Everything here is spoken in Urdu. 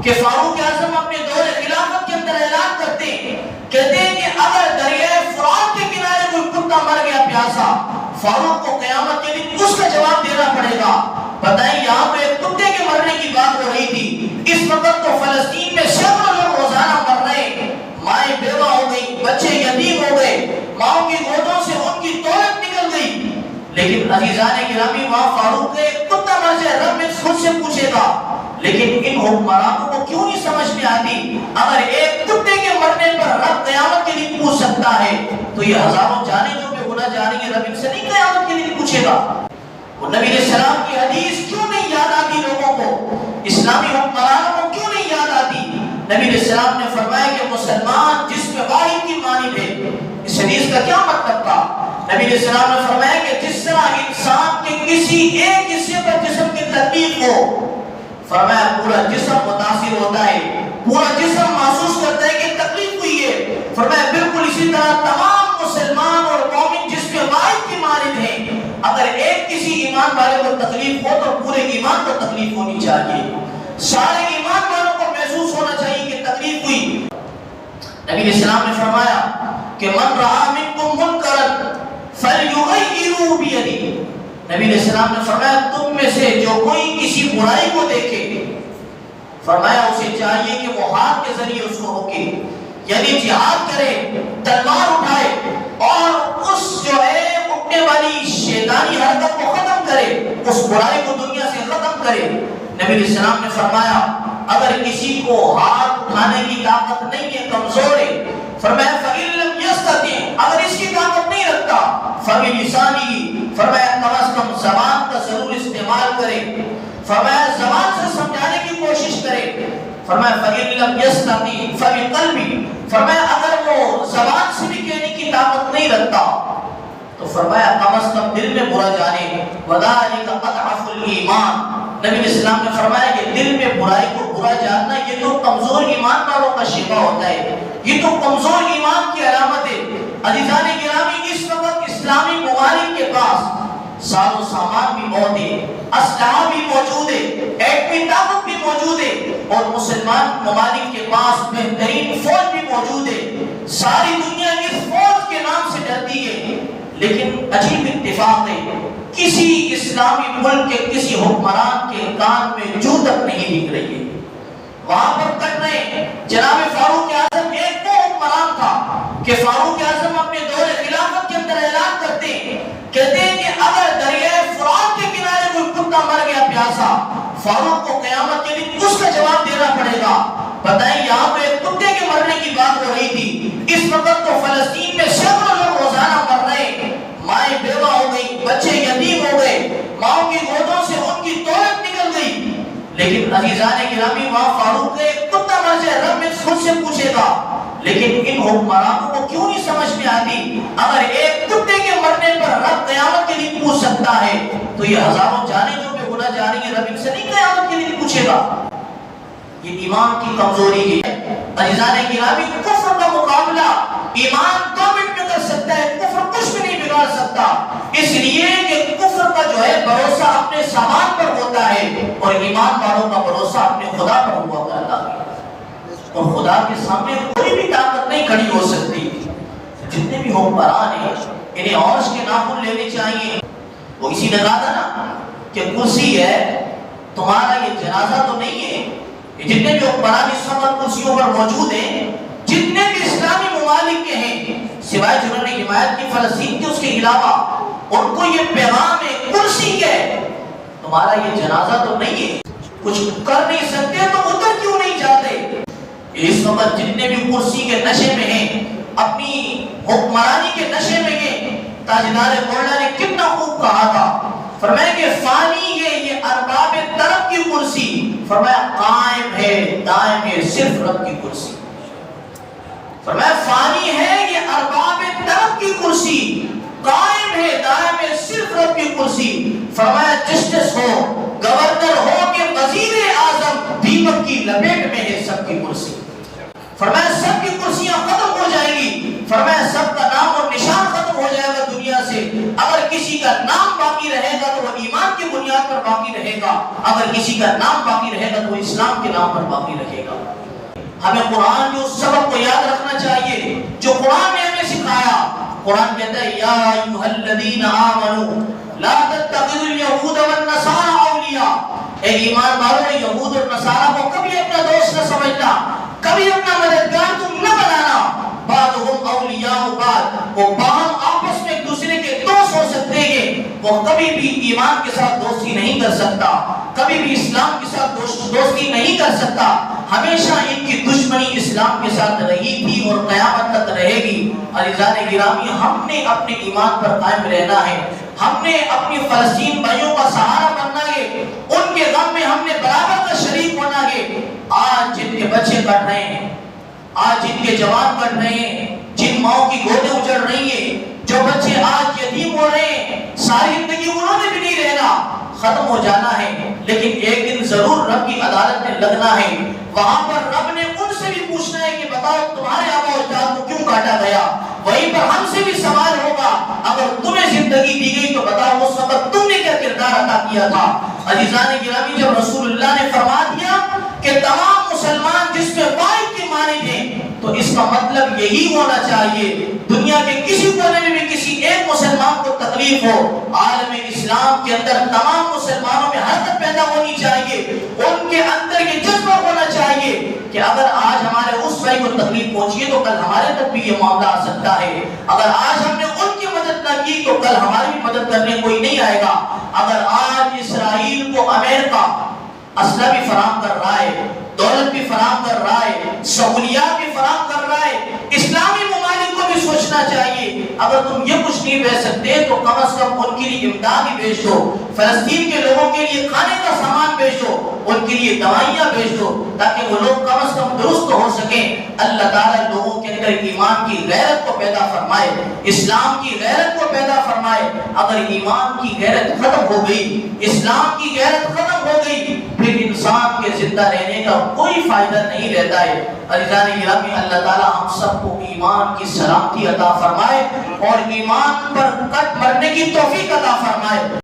کہ فاروق اعظم اپنے دور خلافت کے اندر اعلان کرتے ہیں، کہتے ہیں کہ اگر دریائے فرات کے کنارے کوئی کتا مر گیا پیاسا، فاروق کو قیامت کے دن اس کا جواب دینا پڑے گا۔ بتائیں یہاں پہ ایک کتے کے مرنے کی بات ہو رہی تھی، اس وقت تو فلسطین میں سینکڑوں لوگ روزانہ مر رہے ہیں، مائیں بیوہ ہو گئی، بچے یتیم ہو گئے، ماؤں کی گودوں سے ان کی دولت نکل گئی، لیکن عزیزان گرامی وہاں فاروق نے ایک کتا مر جائے رب خود سے پوچھے گا۔ لیکن ان حکمرانوں کو کیوں نہیں سمجھ میں آتی اگر ایک کتے کے مرنے پر رب قیامت کے لیے پوچھ سکتا ہے تو یہ ہزاروں جانیں جو بے گناہ جا رہی ہیں رب ان سے نہیں قیامت کے لیے پوچھے گا؟ وہ نبی علیہ السلام کی حدیث کیوں نہیں یاد آتی لوگوں کو؟ اسلامی حکمرانوں کو کیوں نہیں یاد آتی؟ نبی علیہ السلام نے فرمایا کہ مسلمان جسم واحد کی مانند ہے۔ اس حدیث کا کیا مطلب تھا؟ نبی علیہ السلام نے فرمایا کہ جس طرح انسان کے کسی ایک حصے پر جسم کی تکلیف ہو، فرمایا پورا جسم متاثر ہوتا ہے، پورا جسم محسوس کرتا ہے کہ تکلیف ہوئی ہے، فرمایا بالکل اسی طرح تمام مسلمان اور مومن جسم واحد کی مانند ہیں۔ اگر ایک کسی ایمان والے کو تکلیف ہو تو پورے ایمان کو تکلیف ہونی چاہیے، سارے ایمان والوں کو محسوس ہونا چاہیے کہ تکلیف ہوئی۔ نبی علیہ السلام نے فرمایا کہ من رأى منکم منکرا فلیغیرہ بیدہ۔ نبی علیہ السلام نے فرمایا تم میں سے جو کوئی کسی برائی کو دیکھے، فرمایا اسے چاہیے کہ وہ ہاتھ کے ذریعے اس کو روکے، یعنی جہاد کرے، تلوار اٹھائے اور اس جو ہے اٹھنے والی شیطانی حرکت کو ختم کرے، اس برائی کو دنیا سے ختم کرے۔ نبی علیہ السلام نے فرمایا اگر کسی کو ہاتھ اٹھانے کی طاقت نہیں ہے، کمزور ہے، فرمایا فَإِن لَمْ يَسْتَطِعْ، اگر اس کی طاقت نہیں رکھتا فَبِلِسَانِهِ، فرمایا کم از کم زبان کا ضرور استعمال کرے، فرمایا زبان سے سمجھانے کی کوشش کرے، فرمایا فَإِن لَمْ يَسْتَطِعْ فَبِقَلْبِهِ، فرمایا اگر وہ زبان سے بھی کہنے کی طاقت نہیں رکھتا تو فرمایا کم از کم دل میں برا جانے، وَذَلِكَ أَضْعَفُ الْإِيمَانِ۔ نبی علیہ السلام نے فرمایا کہ دل میں برائی کو برا جاننا یہ تو کمزور ایمان والوں کا شیوا ہوتا ہے، یہ تو کمزور ایمان کی علامت ہے۔ عزیزان گرامی اس وقت اسلامی ممالک کے پاس ساز و سامان بھی بہت ہے، اسلحہ بھی موجود ہے، ایٹمی طاقت بھی موجود ہے، اور مسلمان ممالک کے پاس بہترین فوج بھی موجود ہے، ساری دنیا اس فوج کے نام سے ڈرتی ہے، لیکن عجیب اتفاق ہے کسی اسلامی ملک کے کسی حکمران کے کان میں جو تک نہیں دکھ رہی ہے، وہاں پر کٹ رہے ہیں۔ جناب فاروق اعظم ایک وہ حکمران تھا کہ فاروق اعظم اپنے دور خلافت کے اندر اعلان کرتے ہیں، کہتے ہیں کہ اگر دریائے فرات کے کنارے کوئی کتا مر گیا پیاسا، فاروق کو قیامت کے دن اس کا جواب دینا پڑے گا۔ بتائیں یہاں پہ ایک کتے کے مرنے کی بات ہو رہی تھی، اس وقت تو فلسطین میں سینکڑوں لوگ روزانہ مر رہے ہیں، مائیں بیوہ ہو گئی، بچے یتیم ہو گئے، ماؤں کی گودوں سے ان کی دولت نکل گئی، لیکن عزیزان گرامی وہاں فاروق نے ایک کتا مر جائے رب خود سے پوچھے گا۔ لیکن ان حکمرانوں کو کیوں نہیں سمجھ میں آتی اگر ایک کتے کے مرنے پر رب قیامت کے لیے پوچھ سکتا ہے تو یہ ہزاروں جانیں جو بے گناہ جا رہی ہیں رب ان سے نہیں قیامت کے لیے پوچھے گا؟ یہ ایمان کی کمزوری ہے۔ عزیزان گرامی کفر کا مقابلہ ایمان 2 منٹ میں کر سکتا ہے، کفر کچھ بھی نہیں بگاڑ سکتا، اس لیے کہ کفر کا جو ہے بھروسہ اپنے سامان پر ہوتا ہے اور ایمان والوں کا بھروسہ اپنے خدا پر ہوا کرتا ہے، اور خدا کے سامنے کوئی بھی طاقت نہیں کھڑی ہو سکتی۔ جتنے بھی حکمران ہیں انہیں عرش کے ناخن لینے چاہیے۔ وہ اسی نے کہا تھا نا کہ کرسی ہے تمہارا، یہ جنازہ تو نہیں ہے۔ جتنے بھی حکمران اس وقت کرسیوں پر موجود ہیں، جتنے بھی اسلامی ممالک کے ہیں، سوائے جنہوں نے حمایت کی فلسطین کی، اس کے علاوہ ان کو یہ پیغام ہے کرسی کے، تمہارا یہ جنازہ تو نہیں ہے، کچھ کر نہیں سکتے تو ادھر کیوں نہیں جاتے؟ اس وقت جتنے بھی کرسی کے نشے میں ہیں، اپنی حکمرانی کے نشے میں ہیں، تاجدار مولا نے کتنا خوب کہا تھا، فرمایا کہ فانی ہے یہ ارباب طرف کی کرسی، فرمایا قائم ہے دائم ہے صرف رب کی کرسی، فرمایا فانی ہے یہ ارباب طرف کی کرسی، قائم ہے دائم ہے صرف رب کی کرسی، فرمایا جسٹس ہو، گورنر ہو کہ وزیر اعظم، دیمک کی لپیٹ میں ہے سب کی کرسی، فرمایا سب کی کرسیاں ختم ہو جائیں گی، فرمایا سب کا نام اور نشان ختم ہو جائے گا دنیا سے، اگر کسی کا نام باقی رہے گا تو وہ ایمان کی بنیاد پر باقی رہے گا، اگر کسی کا نام باقی رہے گا تو وہ اسلام کے نام پر باقی رہے گا۔ ہمیں قرآن جو سبق کو یاد رکھنا چاہیے جو قرآن نے ہمیں سکھایا۔ قرآن کہتا ہے یا ایھا الذین آمنوا لا تتخذوا اليہود والنصارى اولیاء، اے ایمان والو یہود اور نصارہ کو کبھی اپنا دوست نہ سمجھنا، کبھی اپنا مددگار تم نہ بنانا۔ بعضهم اولیاء بعض، وہ باہم آپس میں ایک دوسرے کے دوست ہو سکتے ہیں، وہ کبھی بھی ایمان کے ساتھ دوستی نہیں کر سکتا، کبھی بھی اسلام کے ساتھ دوستی نہیں کر سکتا۔ ہمیشہ ان کی دشمنی اسلام کے ساتھ رہی تھی اور قیامت تک رہے گی۔ عزیزان گرامی، ہم نے اپنے ایمان پر قائم رہنا ہے، ہم نے اپنی فلسطین بھائیوں کا سہارا بننا ہے، ان کے غم میں ہم نے برابر کا شریک ہونا ہے۔ آج جن کے بچے کٹ رہے ہیں، آج جن کے جوان کٹ رہے ہیں، جن ماؤں کی گودیں اجڑ رہی ہیں، جو بچے آج یتیم ہو رہے ہیں، ساری زندگی انہوں نے بھی نہیں رہنا، ختم ہو جانا ہے، لیکن ایک دن ضرور رب کی عدالت میں لگنا ہے۔ وہاں پر رب نے ان سے بھی پوچھنا ہے کہ بتاؤ تمہارے آبا و اجداد کو کیوں کاٹا گیا؟ وہیں پر ہم سے بھی سوال ہوگا، اگر تمہیں زندگی دی گئی تو بتاؤ اس وقت تم نے کیا کردار ادا کیا تھا؟ عزیزان گرامی، جب رسول اللہ نے فرما دیا کہ تمام مسلمان جس میں واحد کی مانند ہیں، تو اس کا مطلب یہی ہونا چاہیے دنیا کے کسی کونے میں بھی کسی ایک مسلمان کو تکلیف ہو، عالم اسلام کے اندر تمام مسلمانوں میں حرکت پیدا ہونی چاہیے، ان کے اندر یہ جذبہ ہونا چاہیے کہ اگر آج ہمارے اس بھائی کو تکلیف پہنچی ہے تو کل ہمارے تک بھی یہ معاملہ آ سکتا ہے، اگر آج ہم نے ان کی مدد نہ کی تو کل ہماری بھی مدد کرنے کوئی نہیں آئے گا۔ اگر آج اسرائیل کو امریکہ اسلحہ بھی فراہم کر رہا ہے، دولت بھی فراہم کر رہا ہے، سہولیات بھی فراہم کر رہا ہے، اسلامی ممالک کو بھی سوچنا چاہیے اگر تم یہ کچھ نہیں بھیج سکتے تو کم از کم ان کے لیے امداد ہی بھیج دو، فلسطین کے لوگوں کے لیے کھانے کا سامان بھیج دو، ان کے لیے دوائیاں بھیج دو، تاکہ وہ لوگ کم از کم درست ہو سکیں۔ اللہ تعالیٰ لوگوں کے اندر ایمان کی غیرت کو پیدا فرمائے، اسلام کی غیرت کو پیدا فرمائے۔ اگر ایمان کی غیرت ختم ہو گئی، اسلام کی غیرت ختم ہو گئی، پھر انسان کے زندہ رہنے کا کوئی فائدہ نہیں رہتا ہے۔ عزیزان گرامی، اللہ تعالیٰ ہم سب کو ایمان کی سلامتی عطا فرمائے اور ایمان پر کٹ مرنے کی توفیق عطا فرمائے۔